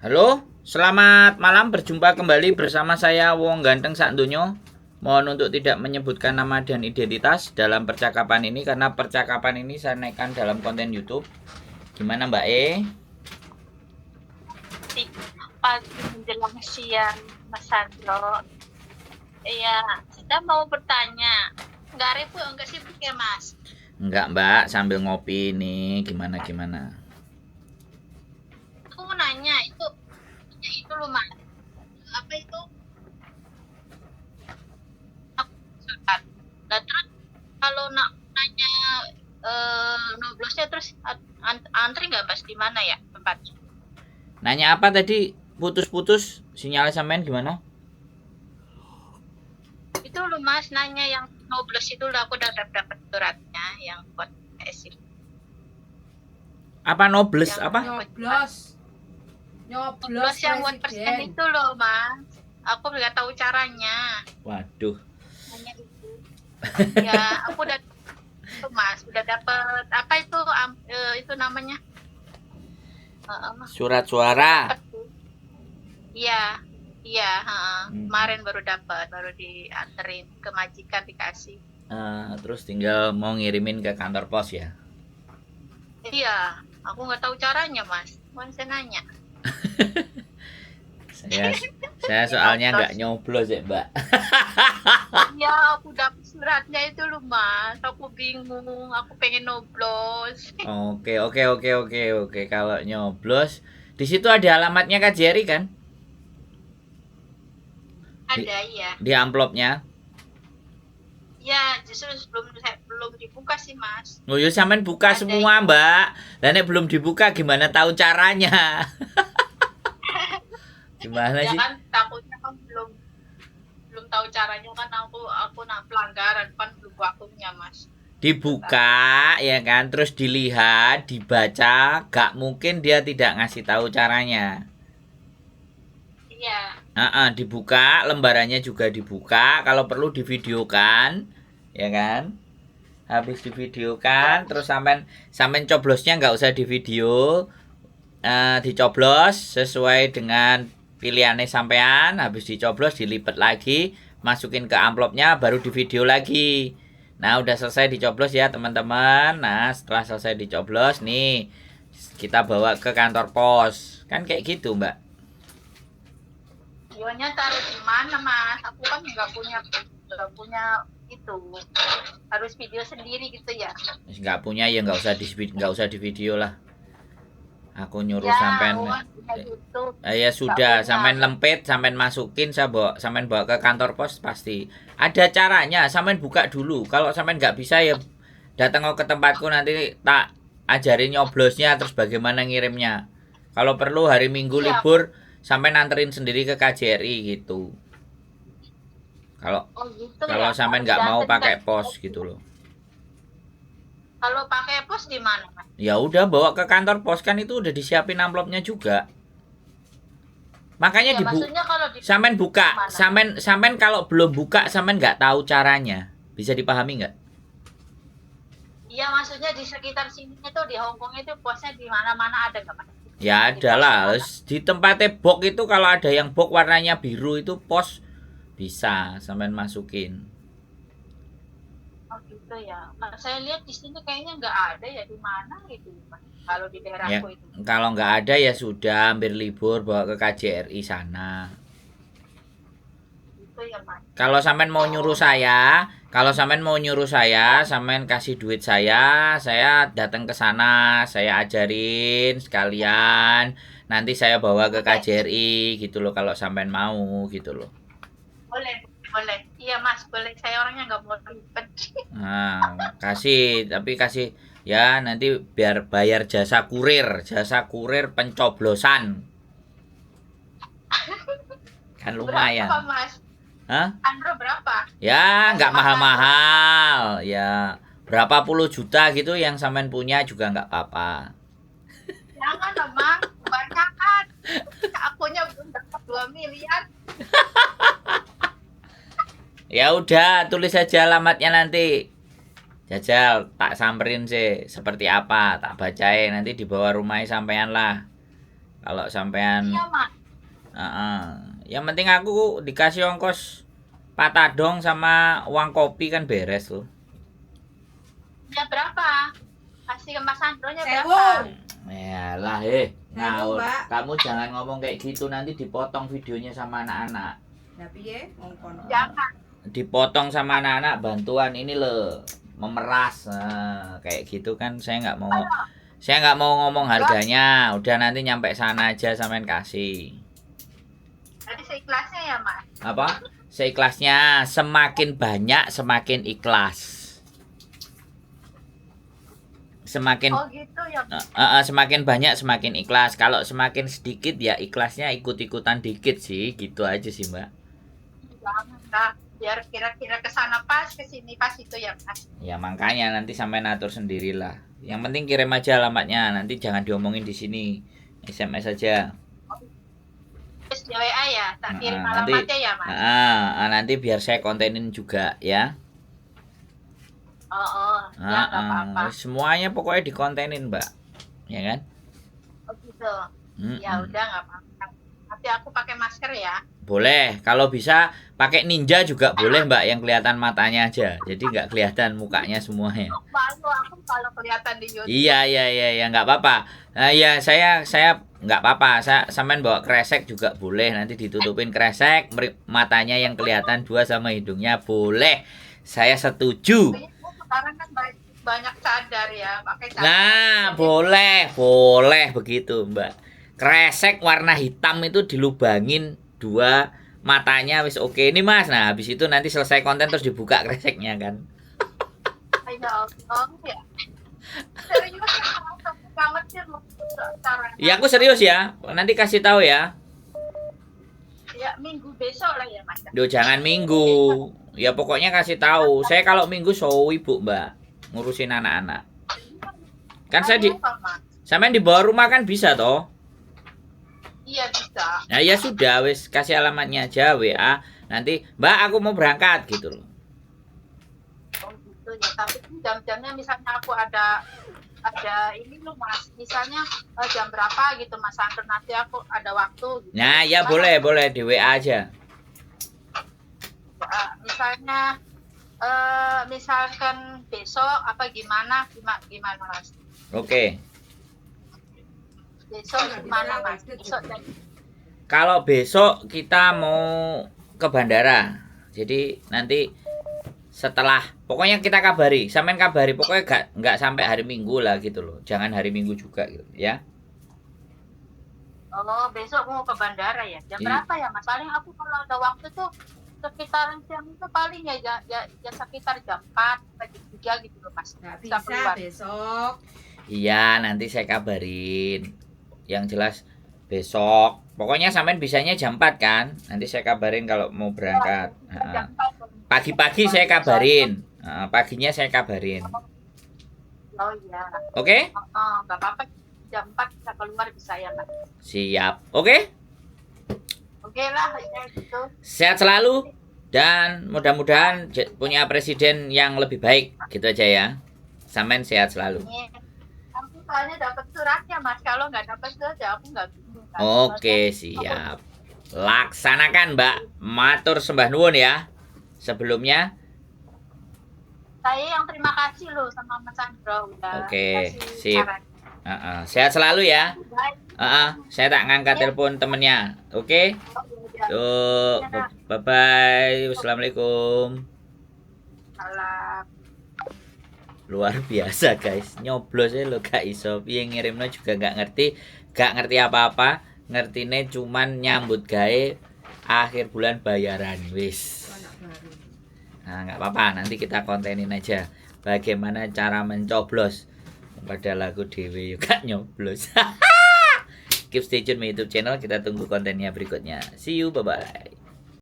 Halo, selamat malam, berjumpa kembali bersama saya Wong Ganteng Sakdonyo. Mohon untuk tidak menyebutkan nama dan identitas dalam percakapan ini karena percakapan ini saya naikkan dalam konten YouTube. Gimana Mbak E? Pagi menjelang siang, Mas Sandro. Iya, kita mau bertanya. Nggak ribut, nggak sibuk ya, Mas? Enggak Mbak, sambil ngopi nih. Gimana? Aku mau nanya, itu loh, Mas. Apa itu? Aku surat. Nah, terus kalau nak nanya noblosnya terus antri nggak, Mas? Di mana ya tempatnya? Nanya apa tadi? Putus-putus, sinyalnya sampean gimana? Itu loh, Mas, nanya yang noblos itu loh, aku udah dapat suratnya yang buat SI. Apa nobles? Yang Apa? Nyoblos yang buat presiden itu loh, Mas. Aku nggak tahu caranya. Waduh. Hanya itu. Ya, aku udah itu, Mas, udah dapet apa itu namanya? Surat suara. Iya, kemarin baru dapat, baru dianterin ke majikan dikasih. Terus tinggal mau ngirimin ke kantor pos ya? Iya, aku nggak tahu caranya, Mas. Mau saya nanya. saya soalnya nggak nyoblos ya Mbak. Iya, aku dapet suratnya itu loh, Mas. Aku bingung, aku pengen noblos. Oke. Kalau nyoblos, di situ ada alamatnya KJRI kan? Ada, iya. Di amplopnya. Ya, justru belum dibuka sih, Mas. Oh ya sampean buka Ada semua, Mbak. Dan belum dibuka gimana tahu caranya? Gimana ya sih? kan takutnya kan belum tahu caranya kan aku nak pelanggaran kan belum waktunya, Mas. Dibuka ya kan, terus dilihat, dibaca, gak mungkin dia tidak ngasih tahu caranya. Iya. Dibuka, lembarannya juga dibuka, kalau perlu divideokan, ya kan? Habis divideokan, terus sampean coblosnya nggak usah divideo, dicoblos sesuai dengan pilihannya sampean, habis dicoblos dilipat lagi, masukin ke amplopnya, baru divideo lagi. Nah, udah selesai dicoblos ya teman-teman. Nah, setelah selesai dicoblos nih, kita bawa ke kantor pos. Kan kayak gitu, Mbak. Videonya taruh di mana, Mas? Aku kan nggak punya itu. Harus video sendiri gitu ya. Nggak punya ya nggak usah di video lah. Aku nyuruh Ya, sampean. Ya sudah, sampean lempit, sampean masukin, sampean bawa ke kantor pos pasti. Ada caranya, sampean buka dulu. Kalau sampean nggak bisa ya datang ke tempatku nanti tak ajarin nyoblosnya terus bagaimana ngirimnya. Kalau perlu hari Minggu libur sampean anterin sendiri ke KJRI gitu. Kalau sampean nggak mau pakai pos gitu loh. Kalau pakai pos di mana, Mas? Ya udah bawa ke kantor pos, kan itu udah disiapin amplopnya juga. Makanya sampean buka, sampean kalau belum buka sampean nggak tahu caranya. Bisa dipahami nggak? Iya, maksudnya di sekitar sini itu di Hongkong itu posnya di mana-mana ada nggak, Mas? Ya ada lah, di tempatnya box itu kalau ada yang box warnanya biru itu pos bisa sampean masukin. Oh gitu ya. Saya lihat di sini kayaknya nggak ada ya, di mana gitu, Mas? Kalau di daerahku Ya, itu. kalau nggak ada ya sudah hampir libur bawa ke KJRI sana. Gitu ya, Mas. Kalau sampean mau nyuruh saya, sampean kasih duit saya datang ke sana, saya ajarin sekalian. Nanti saya bawa ke KJRI gitu loh kalau sampean mau gitu loh. Boleh. Iya, Mas, boleh. Saya orangnya nggak mau ribet. Nah, kasih ya nanti biar bayar jasa kurir pencoblosan. Kan lumayan. Berapa, Mas? Hah? Andro berapa? Ya, nggak mahal-mahal. Ya, berapa puluh juta gitu yang sampean punya juga nggak apa-apa. Jangan, Mas. Banyak kan. Akunya belum dapat 2 miliar. Ya udah, tulis saja alamatnya nanti. Jajal, tak samperin sih seperti apa, tak bacain nanti di bawah rumahnya sampean lah. Kalau sampean Iya, Mas. yang penting aku dikasih ongkos patadong sama uang kopi kan beres tuh. Ya berapa? Kasih ke Mas Sandronya Sewu. berapa? Yalah ngawur. Mbak. Kamu jangan ngomong kayak gitu, nanti dipotong videonya sama anak-anak. Nah, piye ngongkon. Jangan. Dipotong sama anak-anak bantuan ini loh, memeras. Nah, kayak gitu kan saya nggak mau ngomong harganya. Udah nanti nyampe sana aja sampean kasih. Jadi seikhlasnya ya, Mas. Apa? Seikhlasnya, semakin banyak semakin ikhlas. Semakin Oh gitu ya. semakin banyak semakin ikhlas. Kalau semakin sedikit ya ikhlasnya ikut-ikutan dikit sih, gitu aja sih, Mbak. Jangan, Kak. Biar kira-kira ke sana pas, ke sini pas itu ya, Mas. Ya makanya nanti sampai atur sendirilah. Yang penting kirim aja alamatnya, nanti jangan diomongin di sini. SMS aja. Terus di WA ya, tak kirim Nanti alamatnya ya, Mas. nanti biar saya kontenin juga ya. Ya nggak apa-apa. Semuanya pokoknya dikontenin, Mbak. Ya kan? Oh gitu. Ya udah nggak apa-apa. Nanti aku pakai masker ya. Boleh, kalau bisa pakai ninja juga boleh, Mbak, yang kelihatan matanya aja. Jadi nggak kelihatan mukanya semuanya. Malu aku kalau kelihatan di YouTube. Iya, nggak apa-apa. Nah, ya saya nggak apa-apa. Saya sampean bawa kresek juga boleh. Nanti ditutupin kresek, matanya yang kelihatan dua sama hidungnya boleh. Saya setuju. Sekarang kan banyak cadar ya, pakai cadar. Nah, boleh begitu, Mbak. Kresek warna hitam itu dilubangin dua matanya wis oke ini, Mas. Nah, habis itu nanti selesai konten terus dibuka kreseknya kan. Ya Allah ya. Serius banget sih caranya. Ya aku serius ya. Nanti kasih tahu ya. Ya minggu besok lah ya, Mas. Duh, jangan minggu. Ya pokoknya kasih tahu. Saya kalau minggu ibu, Mbak, ngurusin anak-anak. Kan saya sampean di bawah rumah kan bisa toh? Iya bisa. Nah, ya sudah wis kasih alamatnya aja WA. Nanti, Mbak, aku mau berangkat gitu loh. Oh gitu ya, tapi jam-jamnya misalnya aku ada ini loh, Mas. Misalnya jam berapa gitu, Mas Sandro, nanti aku ada waktu gitu. Nah, ya boleh di WA aja. Misalnya misalkan besok apa gimana Mas? Oke. Besok gimana, Mas? Besok Kalau besok kita mau ke bandara. Jadi nanti setelah pokoknya kita kabari, sampean kabari, pokoknya nggak sampai hari Minggu lah gitu loh. Jangan hari Minggu juga gitu ya. Oh, besok mau ke bandara ya. Jam berapa ya, Mas? Paling aku kalau ada waktu tuh sekitaran jam itu paling ya sekitar jam 4 sampai jam 3 gitu loh, Mas. Nggak bisa besok. Iya, nanti saya kabarin. Yang jelas besok. Pokoknya sampean bisanya jam 4 kan? Nanti saya kabarin kalau mau berangkat. Pagi-pagi saya kabarin. Paginya saya kabarin. Oh iya. Oke? Nggak apa-apa. Jam 4 bisa keluar bisa ya, Mas. Siap. Oke? Oke lah, ya gitu. Sehat selalu dan mudah-mudahan punya presiden yang lebih baik. Gitu aja ya. Sampean sehat selalu. Aku soalnya dapat suratnya, Mas. Kalau nggak dapat surat ya aku nggak bingung. Oke, siap. Laksanakan, Mbak. Matur sembah nuwun ya. Sebelumnya. Saya yang terima kasih loh sama Mas Sandro udah. Oke, sip. Sehat selalu ya. Saya tak ngangkat telepon temennya. Oke. Yuk, bye bye. Wassalamualaikum. Salam. Luar biasa guys, nyoblos lo gak iso. Piye ngirimno juga gak ngerti apa-apa. Ngertine cuman nyambut gawe akhir bulan bayaran wis. Nah, nggak apa-apa, nanti kita kontenin aja bagaimana cara mencoblos pada lagu Dewi juga nyoblos. Keep stay tune my YouTube channel, kita tunggu kontennya berikutnya. See you, bye bye.